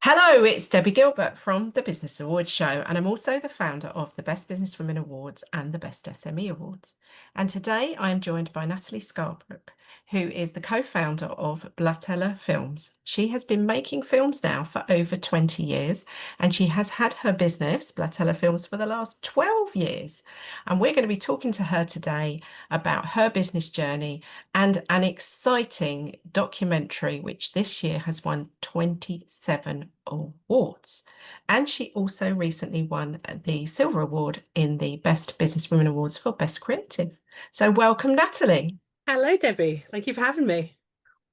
Hello, it's Debbie Gilbert from the Business Awards Show, and I'm also the founder of the Best Business Women Awards and the Best SME Awards. And today I am joined by Natalie Scarsbrook, who is the co-founder of Blatella Films. She has been making films now for over 20 years, and she has had her business, Blatella Films, for the last 12 years. And we're going to be talking to her today about her business journey and an exciting documentary which this year has won 27 awards. And she also recently won the Silver Award in the Best Business Women Awards for Best Creative. So welcome, Natalie. Hello, Debbie. Thank you for having me.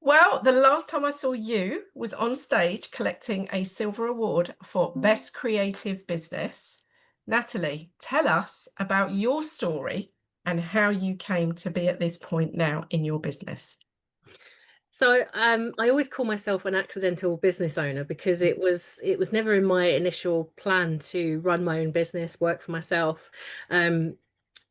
Well, the last time I saw you was on stage collecting a Silver Award for Best Creative Business. Natalie, tell us about your story and how you came to be at this point now in your business. I always call myself an accidental business owner because it was never in my initial plan to run my own business, work for myself. Um,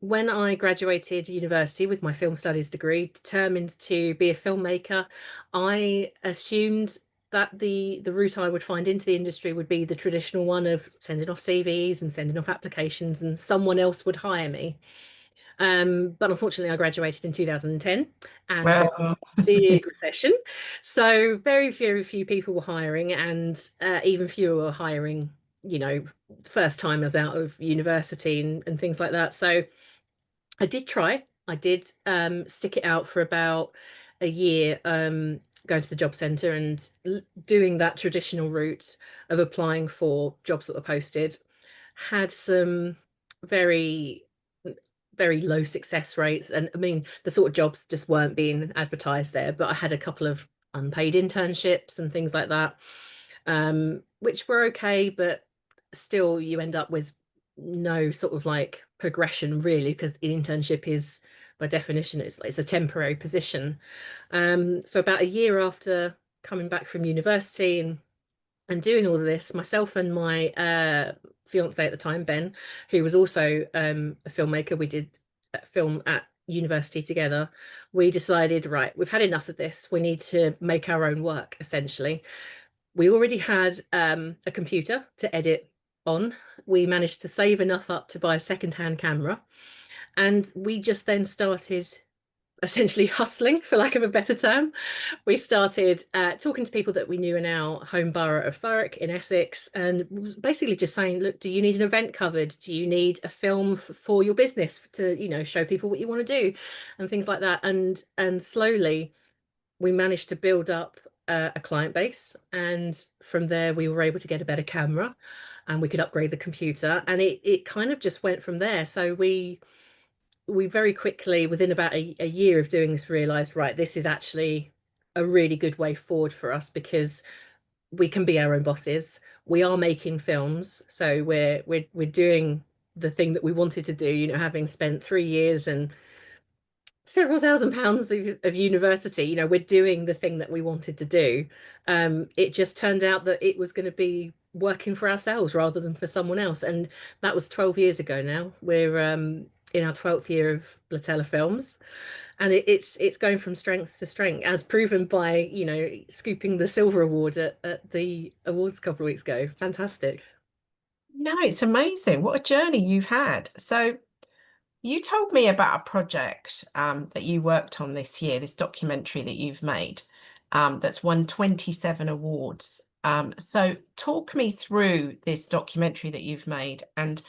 when I graduated university with my film studies degree, determined to be a filmmaker, I assumed that the route I would find into the industry would be the traditional one of sending off CVs and sending off applications, and someone else would hire me. But unfortunately, I graduated in 2010 and there was Well, a big recession. So very few people were hiring, and even fewer were hiring, first timers out of university and things like that. So I did try. I did stick it out for about a year, going to the job centre and doing that traditional route of applying for jobs that were posted. Had some very very low success rates. And I mean, the sort of jobs just weren't being advertised there. But I had a couple of unpaid internships and things like that, which were okay, but still you end up with no sort of like progression really, because the internship is by definition it's a temporary position. So about a year after coming back from university and doing all of this, myself and my fiance at the time, Ben, who was also a filmmaker, we did a film at university together. We decided, right, we've had enough of this. We need to make our own work, essentially. We already had a computer to edit on. We managed to save enough up to buy a second-hand camera. And we just then started essentially hustling, for lack of a better term. We started talking to people that we knew in our home borough of Thurrock in Essex, and basically just saying, look, do you need an event covered? Do you need a film for your business to, show people what you want to do and things like that? And slowly we managed to build up a client base, and from there we were able to get a better camera and we could upgrade the computer, and it kind of just went from there. So we very quickly, within about a year of doing this, realized, right, this is actually a really good way forward for us because we can be our own bosses. We are making films, so we're doing the thing that we wanted to do, having spent 3 years and several £1,000s of university, we're doing the thing that we wanted to do. It just turned out that it was going to be working for ourselves rather than for someone else. And that was 12 years ago now. We're in our 12th year of Blatella Films. And it's going from strength to strength, as proven by, scooping the silver award at the awards a couple of weeks ago. Fantastic. no, it's amazing. What a journey you've had. So, you told me about a project that you worked on this year, this documentary that you've made that's won 27 awards. So talk me through this documentary that you've made and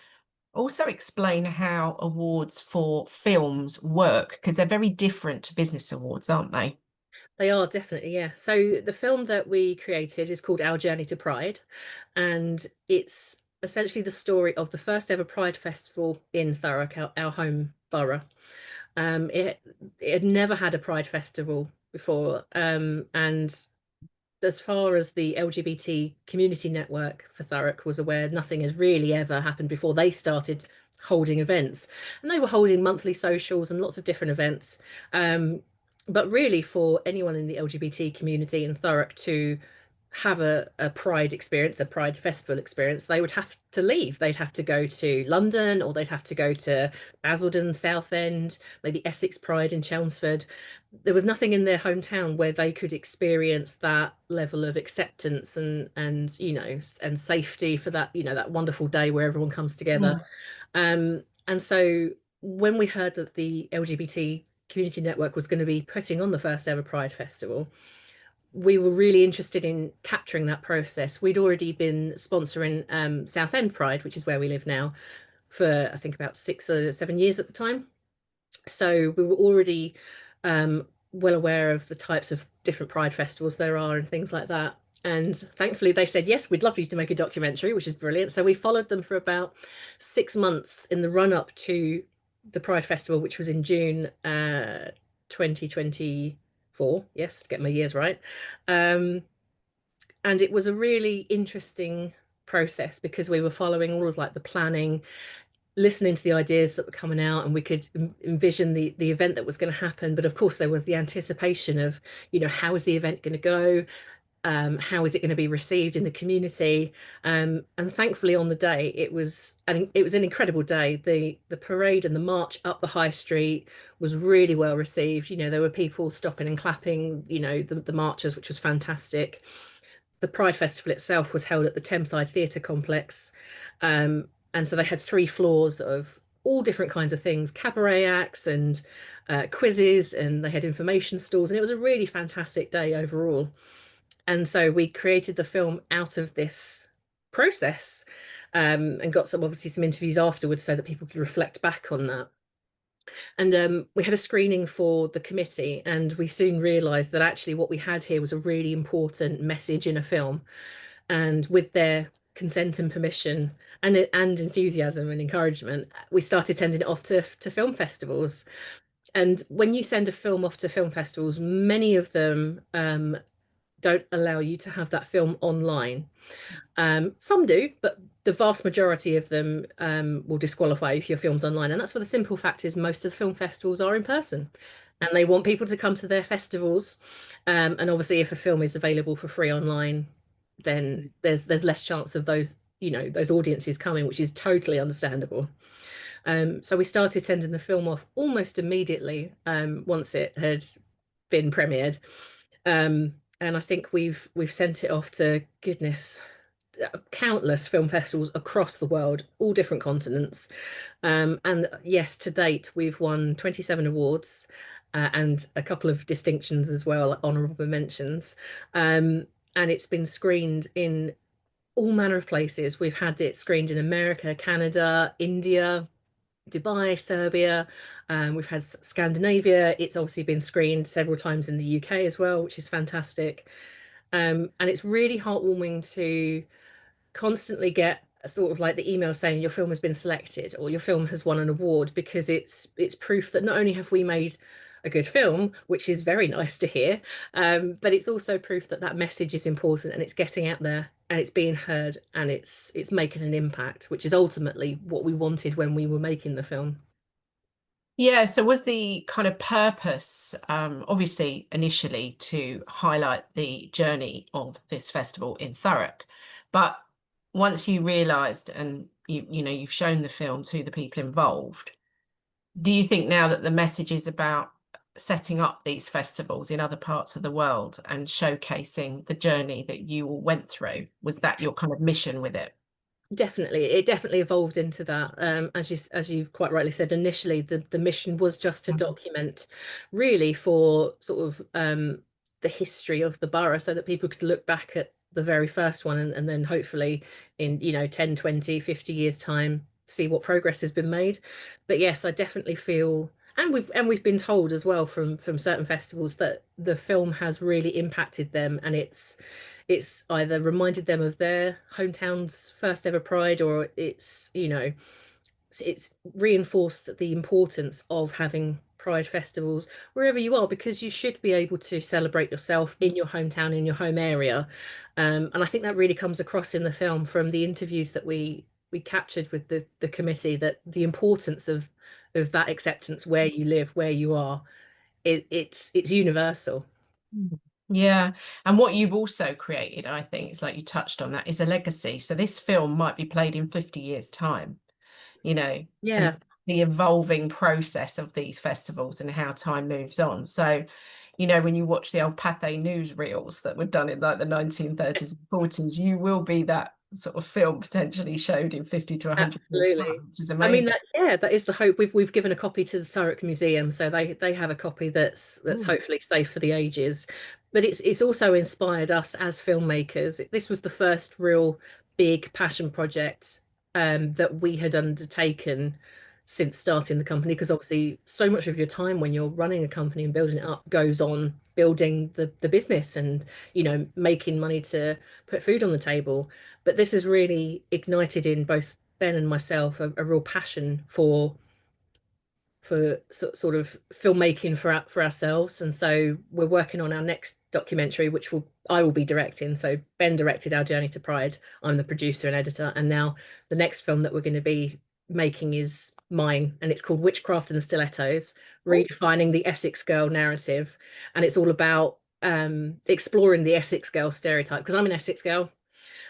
also explain how awards for films work, because they're very different to business awards, aren't they? They are definitely, yeah. So the film that we created is called Our Journey to Pride, and it's essentially the story of the first ever Pride Festival in Thurrock, our home borough. It had never had a Pride Festival before, and as far as the LGBT community network for Thurrock was aware, nothing has really ever happened before they started holding events. And they were holding monthly socials and lots of different events. But really, for anyone in the LGBT community in Thurrock to have a Pride experience, a Pride festival experience, they would have to leave. They'd have to go to London, or they'd have to go to Basildon, Southend, maybe Essex Pride in Chelmsford. There was nothing in their hometown where they could experience that level of acceptance and and safety for that, that wonderful day where everyone comes together. And so when we heard that the LGBT community network was going to be putting on the first ever Pride Festival, we were really interested in capturing that process. We'd already been sponsoring Southend Pride, which is where we live now, for I think about 6 or 7 years at the time. So we were already well aware of the types of different Pride festivals there are and things like that. And thankfully, they said, yes, we'd love you to make a documentary, which is brilliant. So we followed them for about 6 months in the run up to the Pride Festival, which was in June 2024. Yes, get my years right. And it was a really interesting process because we were following all of like the planning, listening to the ideas that were coming out, and we could envision the event that was going to happen. But of course, there was the anticipation of, how is the event going to go? How is it going to be received in the community? And thankfully, on the day, it was an incredible day. The parade and the march up the high street was really well received. There were people stopping and clapping. The marchers, which was fantastic. The Pride Festival itself was held at the Thameside Theatre Complex, and so they had 3 floors of all different kinds of things, cabaret acts and quizzes, and they had information stalls, and it was a really fantastic day overall. And so we created the film out of this process, and got obviously some interviews afterwards so that people could reflect back on that. And we had a screening for the committee, and we soon realised that actually what we had here was a really important message in a film. And with their consent and permission and enthusiasm and encouragement, we started sending it off to film festivals. And when you send a film off to film festivals, many of them don't allow you to have that film online. Some do, but the vast majority of them will disqualify if your film's online. And that's for the simple fact is most of the film festivals are in person, and they want people to come to their festivals. And obviously, if a film is available for free online, then there's less chance of those audiences coming, which is totally understandable. So we started sending the film off almost immediately once it had been premiered. And I think we've sent it off to goodness, countless film festivals across the world, all different continents. And yes, to date, we've won 27 awards and a couple of distinctions as well, honorable mentions. And it's been screened in all manner of places. We've had it screened in America, Canada, India, Dubai, Serbia. We've had Scandinavia. It's obviously been screened several times in the UK as well, which is fantastic. And it's really heartwarming to constantly get sort of like the email saying your film has been selected or your film has won an award, because it's proof that not only have we made a good film, which is very nice to hear, but it's also proof that that message is important and it's getting out there and it's being heard and it's making an impact, which is ultimately what we wanted when we were making the film. Yeah, so was the kind of purpose, obviously initially to highlight the journey of this festival in Thurrock, but once you realised and you've shown the film to the people involved, do you think now that the message is about setting up these festivals in other parts of the world and showcasing the journey that you all went through, was that your kind of mission with it? Definitely, it definitely evolved into that. As you quite rightly said, initially the mission was just to document, really, for sort of the history of the borough, so that people could look back at the very first one and then hopefully in 10, 20, 50 years time see what progress has been made. But yes, I definitely feel, and we've been told as well from certain festivals that the film has really impacted them, and it's either reminded them of their hometown's first ever pride, or it's reinforced the importance of having pride festivals wherever you are, because you should be able to celebrate yourself in your hometown, in your home area. And I think that really comes across in the film from the interviews that we captured with the committee, that the importance of that acceptance where you live, where you are, it's universal. Yeah. And what you've also created, I think, is like you touched on that, is a legacy. So this film might be played in 50 years' time, you know, and Yeah, the evolving process of these festivals and how time moves on. So, when you watch the old Pathé newsreels that were done in like the 1930s and 40s, you will be that sort of film potentially showed in 50 to 100 years' absolutely. time, which is I mean, amazing. that is the hope. We've given a copy to the Thurrock Museum, so they have a copy that's Mm. hopefully safe for the ages. But it's also inspired us as filmmakers. This was the first real big passion project that we had undertaken since starting the company, because obviously so much of your time when you're running a company and building it up goes on building the business and making money to put food on the table. But this has really ignited in both Ben and myself a real passion for sort of filmmaking for ourselves. And so we're working on our next documentary, which I will be directing. So Ben directed Our Journey to Pride. I'm the producer and editor. And now the next film that we're going to be making is mine, and it's called Witchcraft and the Stilettos, redefining the Essex girl narrative. And it's all about exploring the Essex girl stereotype, because I'm an Essex girl.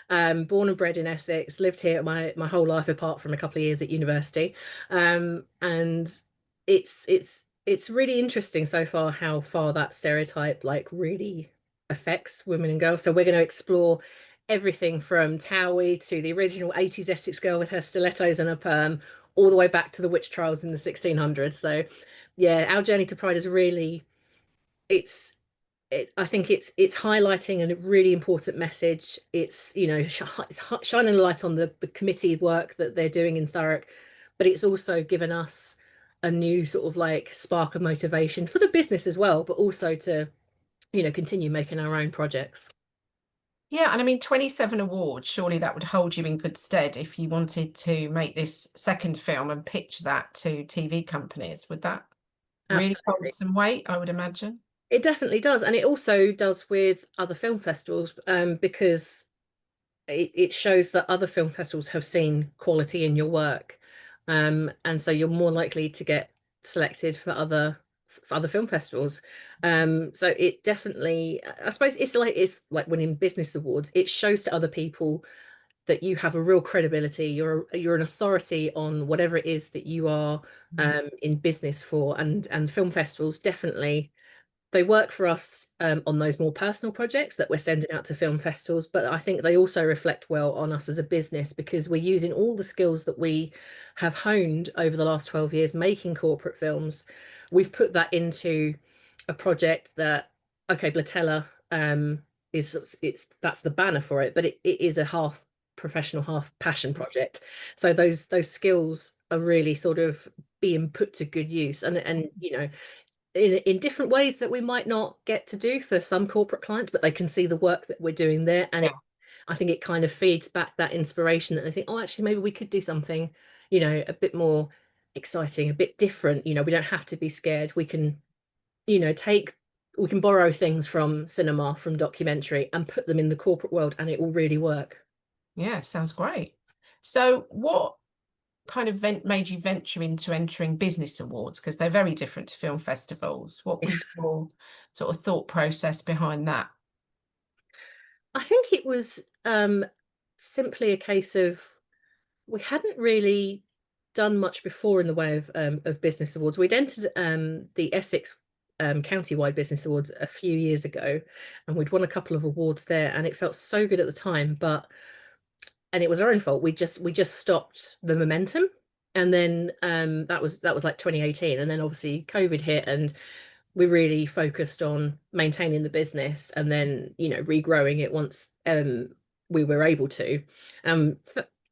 Born and bred in Essex, lived here my whole life apart from a couple of years at university. And it's really interesting so far how far that stereotype like really affects women and girls. So we're going to explore everything from Towie to the original 80s Essex girl with her stilettos and her perm, all the way back to the witch trials in the 1600s. So yeah, Our Journey to Pride is really it's I think it's highlighting a really important message. It's it's shining a light on the committee work that they're doing in Thurrock, but it's also given us a new sort of like spark of motivation for the business as well, but also to continue making our own projects. Yeah, and I mean, 27 awards, surely that would hold you in good stead if you wanted to make this second film and pitch that to TV companies. Would that really hold Absolutely. some weight, I would imagine? It definitely does, and it also does with other film festivals, because it shows that other film festivals have seen quality in your work, and so you're more likely to get selected for other film festivals. So it definitely, I suppose, it's like winning business awards. It shows to other people that you have a real credibility. You're an authority on whatever it is that you are Mm. in business for, and film festivals definitely they work for us on those more personal projects that we're sending out to film festivals, but I think they also reflect well on us as a business, because we're using all the skills that we have honed over the last 12 years making corporate films. We've put that into a project that, okay, Blatella is that's the banner for it, but it is a half professional, half passion project. So those skills are really sort of being put to good use, and in different ways that we might not get to do for some corporate clients, but they can see the work that we're doing there. And Yeah. I think it kind of feeds back that inspiration that they think, oh, actually, maybe we could do something, a bit more exciting, a bit different. We don't have to be scared. We can, take, we can borrow things from cinema, from documentary, and put them in the corporate world, and it will really work. Yeah, sounds great. So what kind of made you venture into entering business awards? Because they're very different to film festivals. What was your sort of thought process behind that? I think it was simply a case of we hadn't really done much before in the way of business awards. We'd entered the Essex county-wide business awards a few years ago, and we'd won a couple of awards there, and it felt so good at the time. But and it was our own fault. We just stopped the momentum, and then that was like 2018, and then obviously COVID hit, and we really focused on maintaining the business and then regrowing it once we were able to.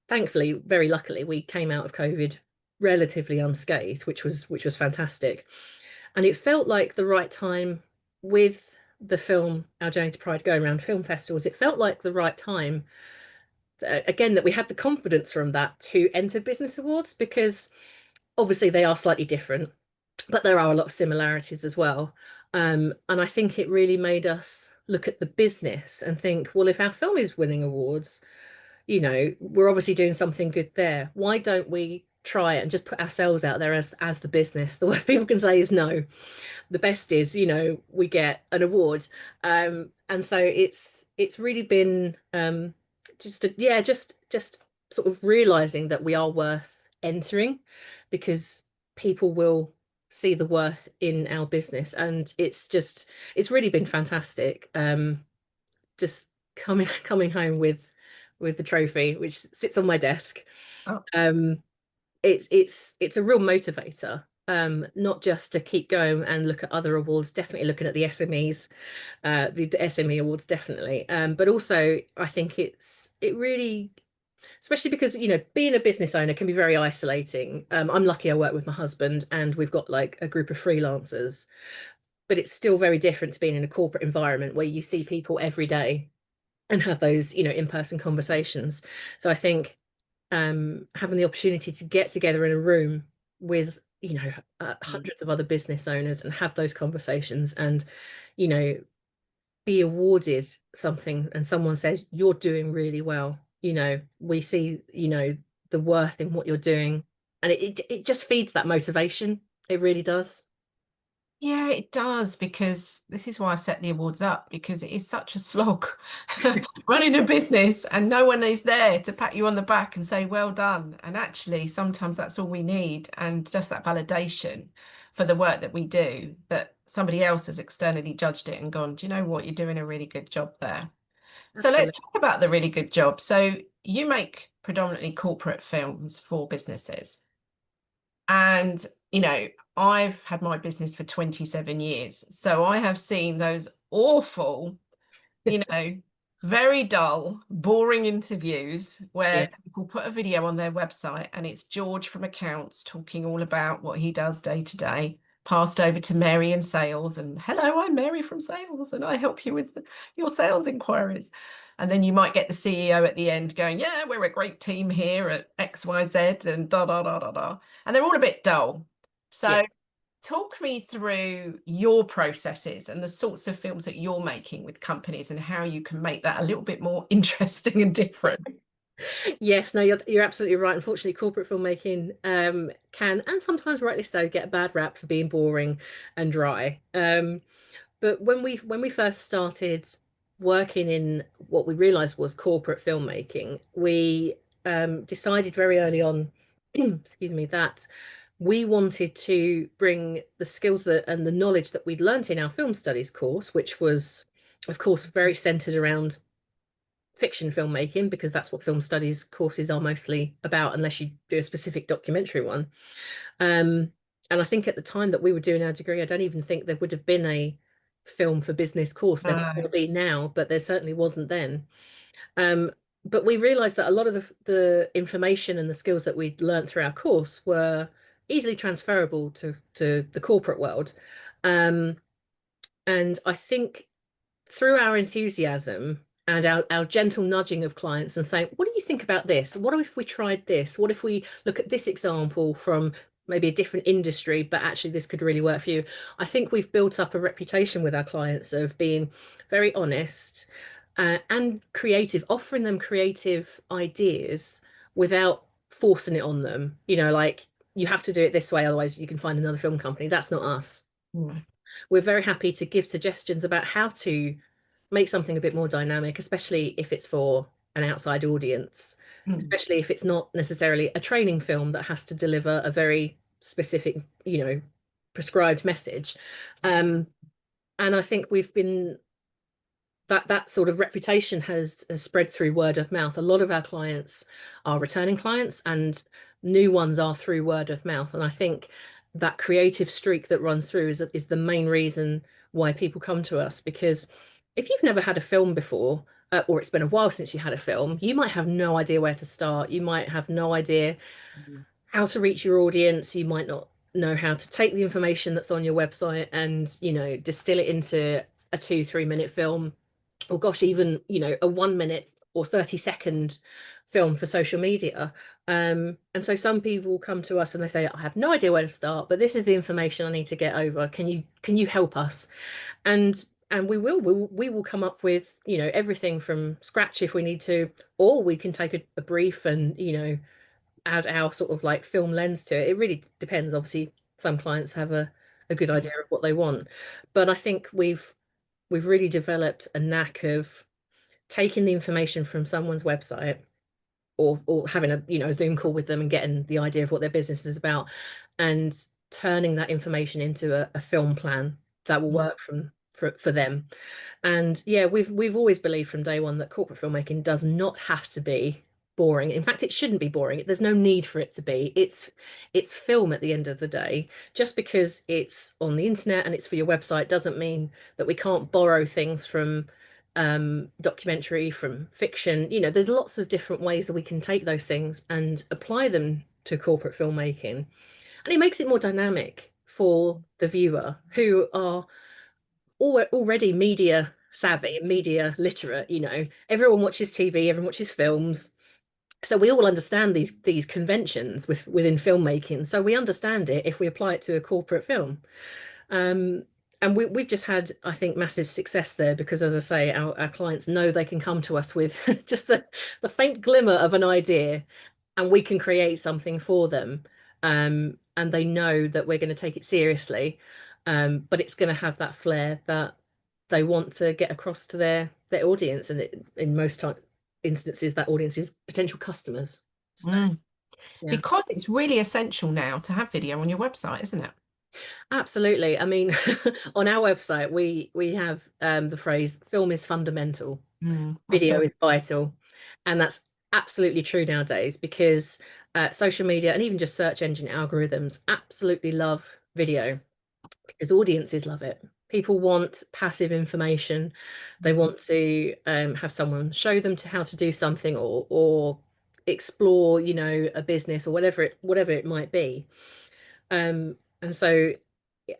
Thankfully, very luckily, we came out of COVID relatively unscathed, which was fantastic. And it felt like the right time with the film Our Journey to Pride going around film festivals. It felt like the right time, again, that we had the confidence from that to enter business awards, because obviously they are slightly different, but there are a lot of similarities as well. And I think it really made us look at the business and think, well, if our film is winning awards, we're obviously doing something good there. Why don't we try it and just put ourselves out there as the business. The worst people can say is no. The best is, we get an award. And so it's really been just sort of realizing that we are worth entering, because people will see the worth in our business. And it's really been fantastic. Just coming home with the trophy, which sits on my desk. Oh, Um, it's a real motivator, not just to keep going and look at other awards, definitely looking at the SMEs, the SME awards, definitely. But also I think it really, especially because, being a business owner can be very isolating. I'm lucky I work with my husband and we've got like a group of freelancers, but it's still very different to being in a corporate environment where you see people every day and have those, in-person conversations. So I think having the opportunity to get together in a room with, hundreds of other business owners and have those conversations, and, you know, be awarded something and someone says you're doing really well, we see, the worth in what you're doing, and it just feeds that motivation. It really does. yeah, it does, because this is why I set the awards up, because it is such a slog running a business and no one is there to pat you on the back and say, well done. And actually, sometimes that's all we need. And just that validation for the work that we do, that somebody else has externally judged it and gone, do you know what? You're doing a really good job there. So let's Absolutely. talk about the really good job. So you make predominantly corporate films for businesses. And, I've had my business for 27 years. So I have seen those awful, you know, very dull, boring interviews Yeah. where people put a video on their website and it's George from accounts talking all about what he does day to day, passed over to Mary in sales, and hello, I'm Mary from sales and I help you with your sales inquiries. And then you might get the CEO at the end going, yeah, we're a great team here at XYZ and da da da da da. And they're all a bit dull. Yeah. So talk me through your processes and the sorts of films that you're making with companies and how you can make that a little bit more interesting and different. Yes, no, you're absolutely right. Unfortunately, corporate filmmaking can, and sometimes rightly so, get a bad rap for being boring and dry. But when we first started working in what we realized was corporate filmmaking, we decided very early on, excuse me, that we wanted to bring the skills that and the knowledge that we'd learnt in our film studies course, which was, of course, very centered around fiction filmmaking, because that's what film studies courses are mostly about, unless you do a specific documentary one. Um, and I think at the time that we were doing our degree, I don't even think there would have been a film for business course. There No. will be now, but there certainly wasn't then. Um, but we realized that a lot of the information and the skills that we'd learned through our course were easily transferable to the corporate world. Um, and I think through our enthusiasm and our gentle nudging of clients and saying, what do you think about this? What if we tried this? What if we look at this example from maybe a different industry, but actually this could really work for you? I think we've built up a reputation with our clients of being very honest, and creative, offering them creative ideas without forcing it on them. Like, you have to do it this way, otherwise you can find another film company. That's not us. No. We're very happy to give suggestions about how to make something a bit more dynamic, especially if it's for an outside audience, Mm. especially if it's not necessarily a training film that has to deliver a very specific, prescribed message. And I think we've been that sort of reputation has spread through word of mouth. A lot of our clients are returning clients, and new ones are through word of mouth. And I think that creative streak that runs through is the main reason why people come to us. Because if you've never had a film before, or it's been a while since you had a film, you might have no idea where to start. You might have no idea how to reach your audience. You might not know how to take the information that's on your website and, distill it into a 2-3 minute film, or gosh, even, a 1 minute or 30-second film for social media. And so some people come to us and they say, I have no idea where to start, but this is the information I need to get over. Can you help us? And we will come up with, everything from scratch if we need to, or we can take a brief and, add our sort of like film lens to it. It really depends. Obviously, some clients have a good idea of what they want, but I think we've really developed a knack of taking the information from someone's website, or having a, you know, a Zoom call with them and getting the idea of what their business is about, and turning that information into a film plan that will work for them. And yeah, we've always believed from day one that corporate filmmaking does not have to be boring. In fact, it shouldn't be boring. There's no need for it to be. It's film at the end of the day. Just because it's on the internet and it's for your website doesn't mean that we can't borrow things from documentary, from fiction. You know, there's lots of different ways that we can take those things and apply them to corporate filmmaking. And it makes it more dynamic for the viewer, who are already media savvy and media literate. You know, everyone watches TV, everyone watches films, so we all understand these conventions within filmmaking. So we understand it if we apply it to a corporate film. um, and we've just had, I think, massive success there, because, as I say, our clients know they can come to us with just the faint glimmer of an idea, and we can create something for them. And they know that we're going to take it seriously, but it's going to have that flair that they want to get across to their audience. And in most instances, that audience is potential customers. So Mm. yeah. Because it's really essential now to have video on your website, isn't it? Absolutely. I mean, on our website, we have the phrase "film is fundamental, I saw. video is vital," and that's absolutely true nowadays, because social media and even just search engine algorithms absolutely love video, because audiences love it. People want passive information. They want to have someone show them to how to do something, or explore, you know, a business, or whatever it might be. And so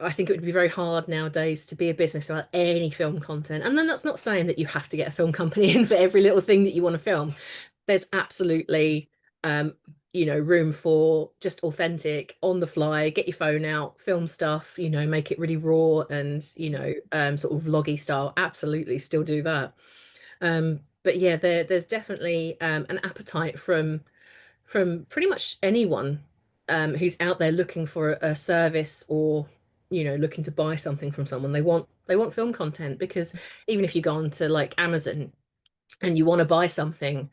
I think it would be very hard nowadays to be a business without any film content. And then that's not saying that you have to get a film company in for every little thing that you want to film. There's absolutely, um, you know, room for just authentic, on the fly, get your phone out, film stuff, you know, make it really raw and, you know, sort of vloggy style. Absolutely still do that. But yeah, there's definitely an appetite from pretty much anyone who's out there looking for a service, or, you know, looking to buy something from someone. They want film content, because even if you go on to like Amazon and you want to buy something,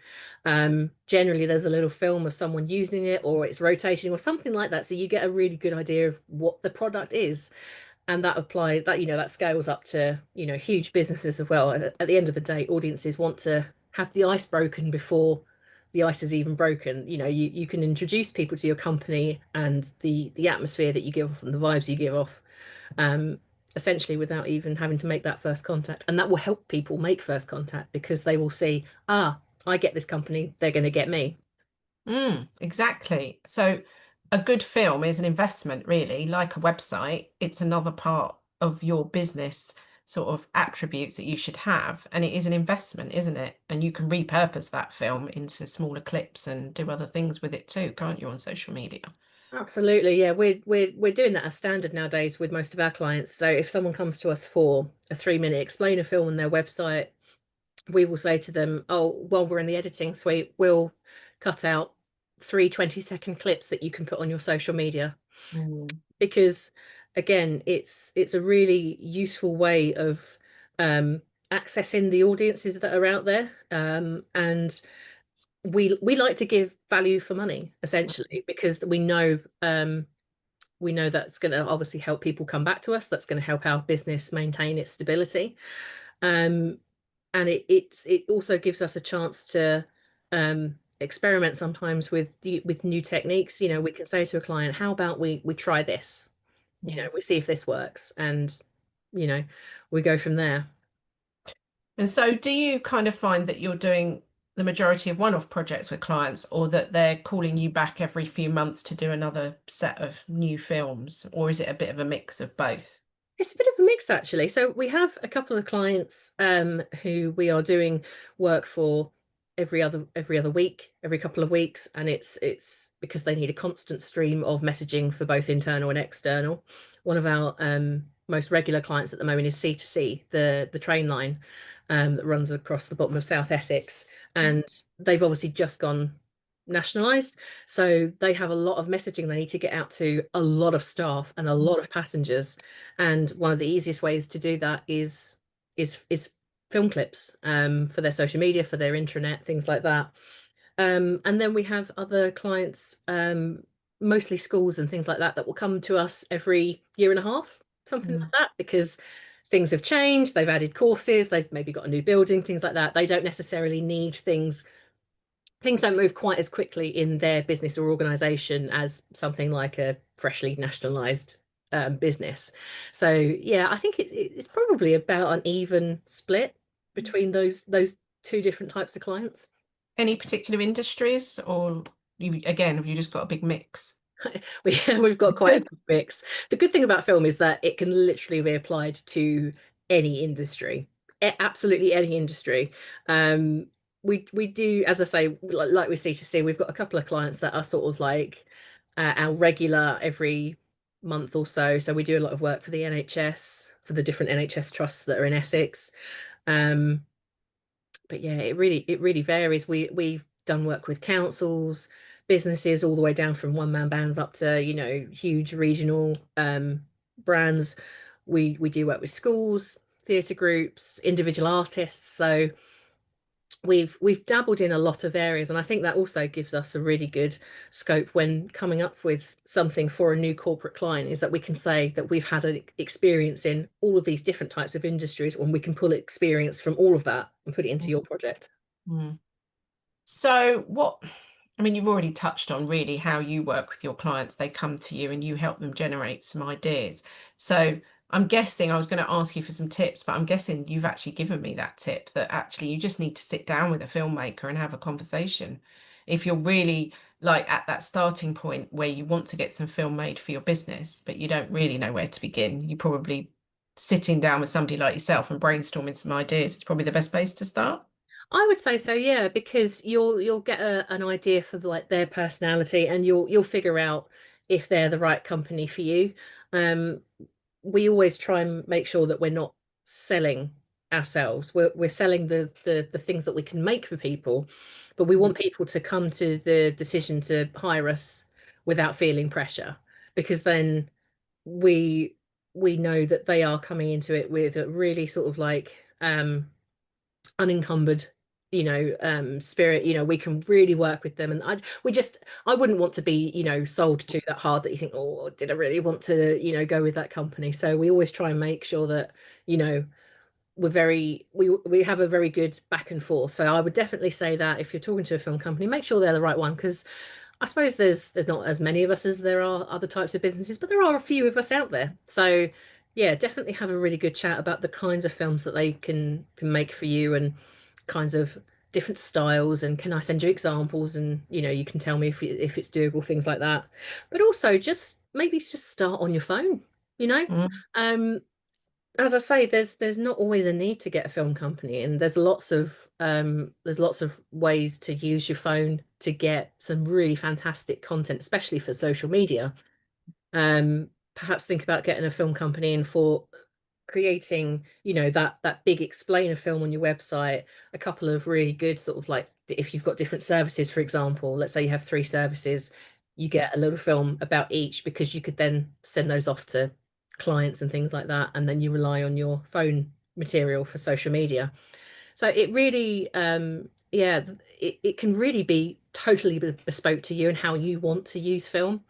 generally there's a little film of someone using it, or it's rotating or something like that, so you get a really good idea of what the product is. And that applies, that, you know, that scales up to, you know, huge businesses as well. At the end of the day, audiences want to have the ice broken before the ice is even broken. You know, you can introduce people to your company and the atmosphere that you give off and the vibes you give off, um, essentially without even having to make that first contact. And that will help people make first contact, because they will see, I get this company, they're going to get me. Exactly. So a good film is an investment, really, like a website. It's another part of your business sort of attributes that you should have. And it is an investment, isn't it? And you can repurpose that film into smaller clips and do other things with it too, can't you, on social media? Absolutely, yeah. We're doing that as standard nowadays with most of our clients. So if someone comes to us for a 3-minute explainer film on their website, we will say to them, oh, while we're in the editing suite, we'll cut out 3 20-second clips that you can put on your social media. Mm. Because again, it's a really useful way of um, accessing the audiences that are out there. And we like to give value for money, essentially, because we know that's going to obviously help people come back to us. That's going to help our business maintain its stability. Um, and it also gives us a chance to experiment sometimes with new techniques. You know, we can say to a client, how about we try this? You know, Mm. we see if this works, and, you know, we go from there. And so do you kind of find that you're doing the majority of one-off projects with clients, or that they're calling you back every few months to do another set of new films, or is it a bit of a mix of both? It's a bit of a mix, actually. So we have a couple of clients who we are doing work for every other week, every couple of weeks, and it's because they need a constant stream of messaging for both internal and external. One of our most regular clients at the moment is C2C, the train line that runs across the bottom of South Essex, and they've obviously just gone nationalized, so they have a lot of messaging they need to get out to a lot of staff and a lot of passengers. And one of the easiest ways to do that is film clips for their social media, for their intranet, things like that. And then we have other clients, mostly schools and things like that, that will come to us every year and a half, something like Mm. that, because things have changed, they've added courses, they've maybe got a new building, things like that. They don't necessarily need things don't move quite as quickly in their business or organization as something like a freshly nationalized business. So yeah, I think it's probably about an even split between those two different types of clients. Any particular industries, or again, have you just got a big mix? We've got quite a good mix. The good thing about film is that it can literally be applied to any industry, absolutely any industry. Um, we do, as I say, like with C2C, we've got a couple of clients that are sort of like our regular every month or so. So we do a lot of work for the NHS, for the different NHS trusts that are in Essex. Um, but yeah, it really varies. We've done work with councils, businesses, all the way down from one man bands up to, huge regional brands. We do work with schools, theatre groups, individual artists. So we've dabbled in a lot of areas, and I think that also gives us a really good scope when coming up with something for a new corporate client, is that we can say that we've had an experience in all of these different types of industries, and we can pull experience from all of that and put it into your project. Mm. So I mean, you've already touched on really how you work with your clients. They come to you and you help them generate some ideas. So I'm guessing, I was going to ask you for some tips, but I'm guessing you've actually given me that tip, that actually you just need to sit down with a filmmaker and have a conversation. If you're really like at that starting point where you want to get some film made for your business, but you don't really know where to begin, you probably sitting down with somebody like yourself and brainstorming some ideas is probably the best place to start. I would say so, yeah, because you'll get an idea for like their personality, and you'll figure out if they're the right company for you. Um, we always try and make sure that we're not selling ourselves. We're selling the things that we can make for people, but we want people to come to the decision to hire us without feeling pressure, because then we we know that they are coming into it with a really sort of like unencumbered spirit. We can really work with them, and I wouldn't want to be sold to that hard that you think, oh, did I really want to go with that company? So we always try and make sure that we have a very good back and forth. So I would definitely say that if you're talking to a film company, make sure they're the right one, because I suppose there's not as many of us as there are other types of businesses, but there are a few of us out there. So yeah, definitely have a really good chat about the kinds of films that they can make for you, and kinds of different styles, and can I send you examples, and you can tell me if it's doable, things like that. But also just maybe just start on your phone, you know. Mm, Um, as I say, there's not always a need to get a film company, and there's lots of ways to use your phone to get some really fantastic content, especially for social media. Perhaps think about getting a film company in for creating, that big explainer film on your website, a couple of really good sort of like, if you've got different services, for example, let's say you have 3 services, you get a little film about each, because you could then send those off to clients and things like that, and then you rely on your phone material for social media. So it really, yeah, it can really be totally bespoke to you and how you want to use film.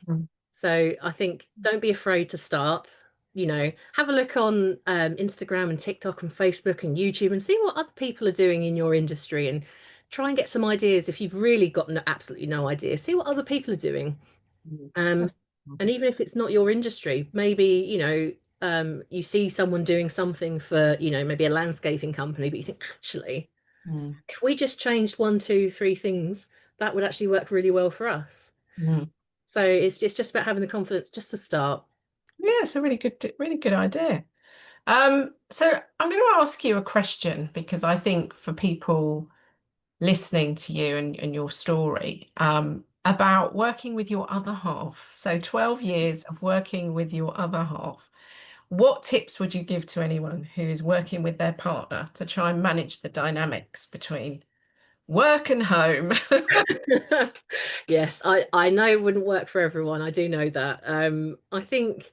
mm, So I think don't be afraid to start. Have a look on Instagram and TikTok and Facebook and YouTube, and see what other people are doing in your industry, and try and get some ideas. If you've really got absolutely no idea, see what other people are doing. mm. Um, That's and nice. even if it's not your industry, maybe, you see someone doing something for, maybe a landscaping company, but you think, actually, Mm, if we just changed one, two, three things, that would actually work really well for us. mm. So it's just about having the confidence just to start. Yeah, it's a really good idea. So I'm going to ask you a question, because I think for people listening to you and your story, about working with your other half. So 12 years of working with your other half. What tips would you give to anyone who is working with their partner to try and manage the dynamics between work and home. Yes, I know it wouldn't work for everyone. I do know that. I think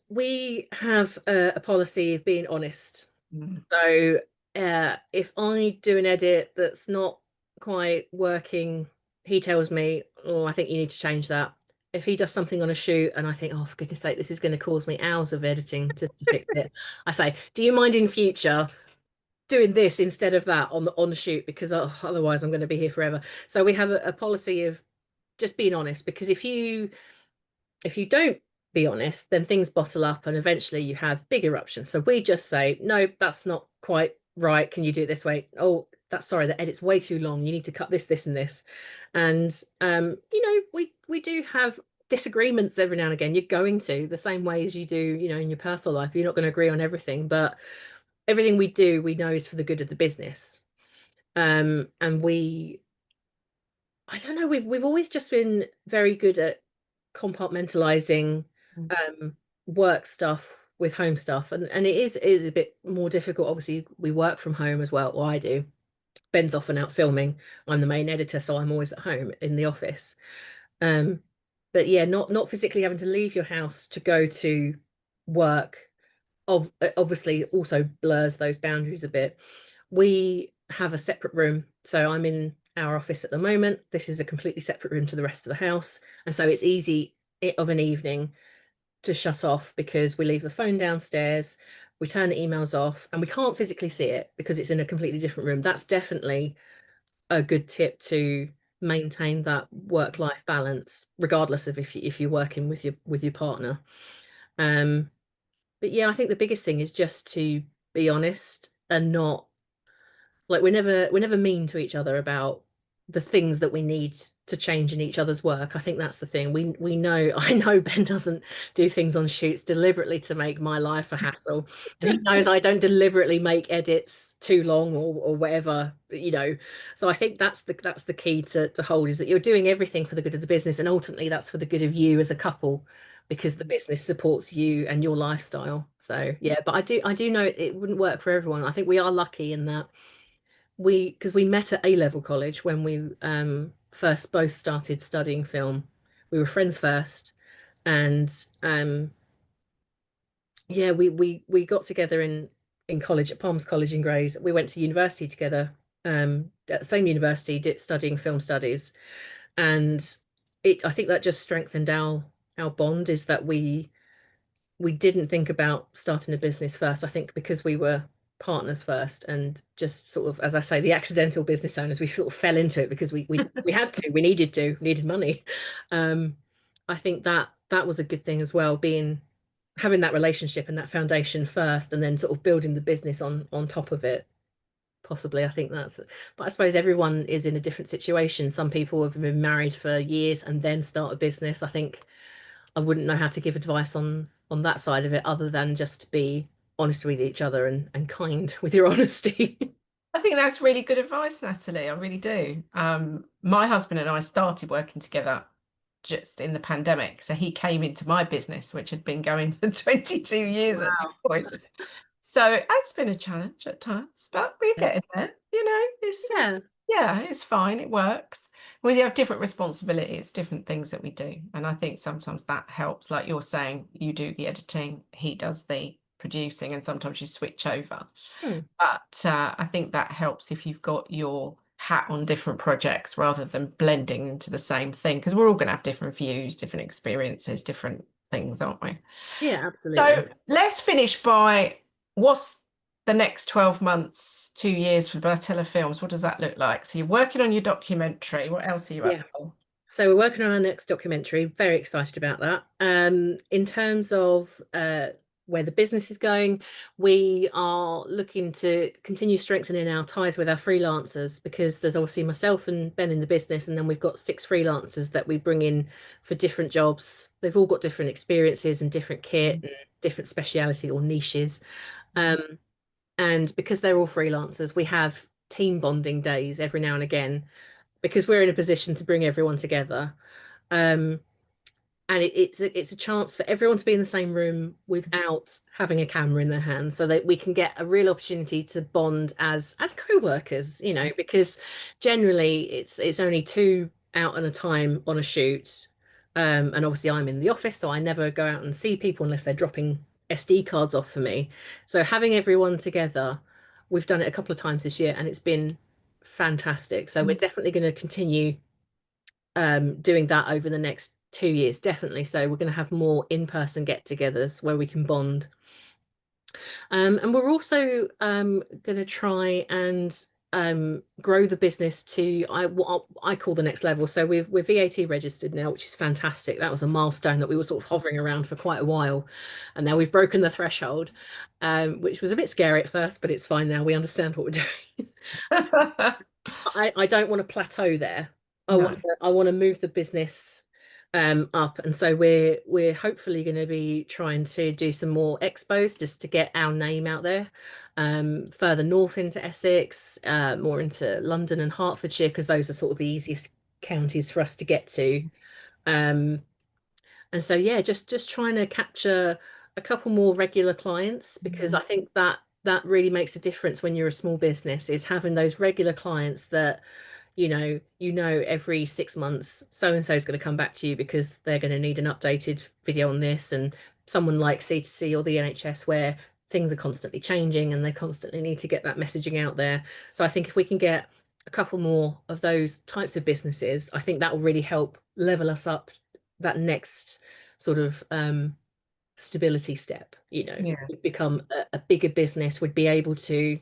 we have a policy of being honest. Mm, So if I do an edit that's not quite working, he tells me, "Oh, I think you need to change that." If he does something on a shoot and I think, "Oh, for goodness sake, this is going to cause me hours of editing just to fix it," I say, "Do you mind in future doing this instead of that on the shoot? Because otherwise I'm going to be here forever." So we have a policy of just being honest, because if you don't be honest, then things bottle up and eventually you have big eruptions. So we just say, no, that's not quite right. Can you do it this way? Oh, that's sorry, the edit's way too long. You need to cut this, this, and this. And we do have disagreements every now and again. You're going to the same way as you do, in your personal life. You're not going to agree on everything, but everything we do, we know is for the good of the business. And I don't know, we've always just been very good at compartmentalizing mm, work stuff with home stuff, and it is a bit more difficult. Obviously, we work from home as well, or I do. Ben's often out filming. I'm the main editor, so I'm always at home in the office. Um, but yeah, not physically having to leave your house to go to work obviously also blurs those boundaries a bit. We have a separate room. So I'm in our office at the moment. This is a completely separate room to the rest of the house. And so it's easy of an evening to shut off because we leave the phone downstairs, we turn the emails off, and we can't physically see it because it's in a completely different room. That's definitely a good tip to maintain that work-life balance, regardless of if you're working with your partner. Um, but yeah, I think the biggest thing is just to be honest and not like we're never mean to each other about the things that we need to change in each other's work. I think that's the thing. We know I know Ben doesn't do things on shoots deliberately to make my life a hassle. And he knows I don't deliberately make edits too long or whatever. So I think that's the key to hold is that you're doing everything for the good of the business, and ultimately that's for the good of you as a couple because the business supports you and your lifestyle. So yeah, but I do know it wouldn't work for everyone. I think we are lucky in that because we met at A-level college when we first both started studying film. We were friends first, and yeah, we got together in college at Palms College in Grays. We went to university together, at the same university, studying film studies, and I think that just strengthened our bond. Is that we didn't think about starting a business first. I think because we were partners first and just sort of, as I say, the accidental business owners, we sort of fell into it because we had to, we needed money. Um, I think that was a good thing as well, having that relationship and that foundation first, and then sort of building the business on top of it. Possibly, I think but I suppose everyone is in a different situation. Some people have been married for years and then start a business. I think I wouldn't know how to give advice on that side of it other than just to be honest with each other and kind with your honesty. I think that's really good advice, Natalie. I really do. My husband and I started working together just in the pandemic. So he came into my business, which had been going for 22 years at that Wow. point. So it's been a challenge at times, but we're getting there. Yeah. Yeah, it's fine. It works. We have different responsibilities, different things that we do. And I think sometimes that helps. Like you're saying, you do the editing, he does the producing, and sometimes you switch over. Hmm. But I think that helps if you've got your hat on different projects rather than blending into the same thing, because we're all going to have different views, different experiences, different things, aren't we? Yeah, absolutely. So let's finish by what's the next 12 months, 2 years for Blatella Films? What does that look like? So you're working on your documentary. What else are you up Yeah. to? So we're working on our next documentary. Very excited about that. In terms of where the business is going, we are looking to continue strengthening our ties with our freelancers because there's obviously myself and Ben in the business, and then we've got 6 freelancers that we bring in for different jobs. They've all got different experiences and different kit and different speciality or niches. Um, and because they're all freelancers, we have team bonding days every now and again because we're in a position to bring everyone together. Um, and it's a chance for everyone to be in the same room without having a camera in their hands, so that we can get a real opportunity to bond as co-workers, you know, because generally it's only two out at a time on a shoot. And obviously I'm in the office, so I never go out and see people unless they're dropping SD cards off for me. So having everyone together, we've done it a couple of times this year and it's been fantastic. So we're definitely going to continue doing that over the next 2 years, definitely. So we're going to have more in-person get-togethers where we can bond. And we're also going to try and grow the business to what I call the next level. So we're VAT registered now, which is fantastic. That was a milestone that we were sort of hovering around for quite a while, and now we've broken the threshold, which was a bit scary at first, but it's fine now. We understand what we're doing. I don't want to plateau there. I want to move the business up, and so we're hopefully going to be trying to do some more expos just to get our name out there, further north into Essex, more into London and Hertfordshire, because those are sort of the easiest counties for us to get to. And so yeah, just trying to capture a couple more regular clients, because I think that really makes a difference when you're a small business, is having those regular clients that every 6 months so and so is going to come back to you because they're going to need an updated video on this. And someone like C2C or the NHS, where things are constantly changing and they constantly need to get that messaging out there. So I think if we can get a couple more of those types of businesses, I think that will really help level us up that next sort of stability step. We'd become a bigger business, would be able to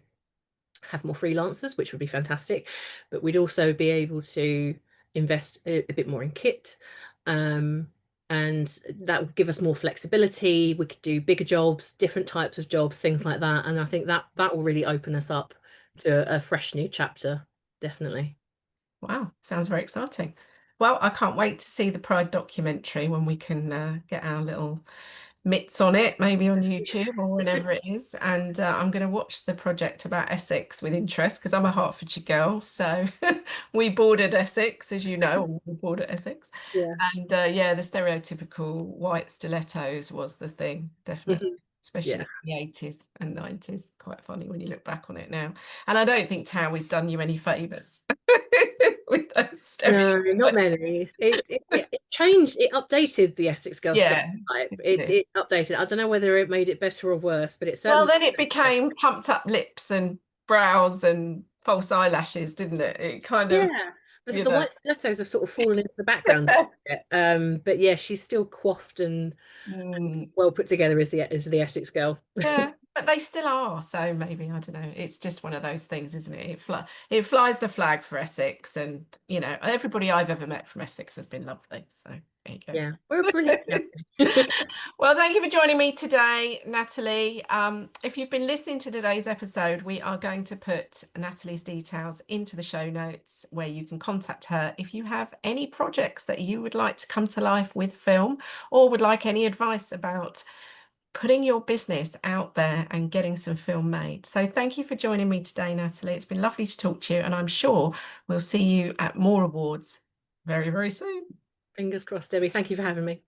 have more freelancers, which would be fantastic, but we'd also be able to invest a bit more in kit, and that would give us more flexibility. We could do bigger jobs, different types of jobs, things like that, and I think that will really open us up to a fresh new chapter, definitely. Wow, sounds very exciting. Well, I can't wait to see the Pride documentary when we can get our little mitts on it, maybe on YouTube or whenever it is. And I'm going to watch the project about Essex with interest, because I'm a Hertfordshire girl. So we bordered Essex, as you know, or we bordered Essex. Yeah. And yeah, the stereotypical white stilettos was the thing, definitely. Especially in the 80s and 90s. Quite funny when you look back on it now. And I don't think Towie's done you any favours with those stereotypes. No, not many. It changed. It updated the Essex girl Yeah. stereotype. It updated. I don't know whether it made it better or worse, but it Well, certainly. then it became pumped up lips and brows and false eyelashes, didn't it? It kind of, Yeah. you The know. white stilettos have sort of fallen into the background a bit. But yeah, she's still coiffed and Mm, well put together as the Essex girl. yeah, but they still are. So maybe, I don't know. It's just one of those things, isn't it? It flies the flag for Essex, and everybody I've ever met from Essex has been lovely. So there you go. Yeah, we're a brilliant family. Well, thank you for joining me today, Natalie. If you've been listening to today's episode, we are going to put Natalie's details into the show notes, where you can contact her if you have any projects that you would like to come to life with film, or would like any advice about putting your business out there and getting some film made. So thank you for joining me today, Natalie. It's been lovely to talk to you, and I'm sure we'll see you at more awards very, very soon. Fingers crossed, Debbie. Thank you for having me.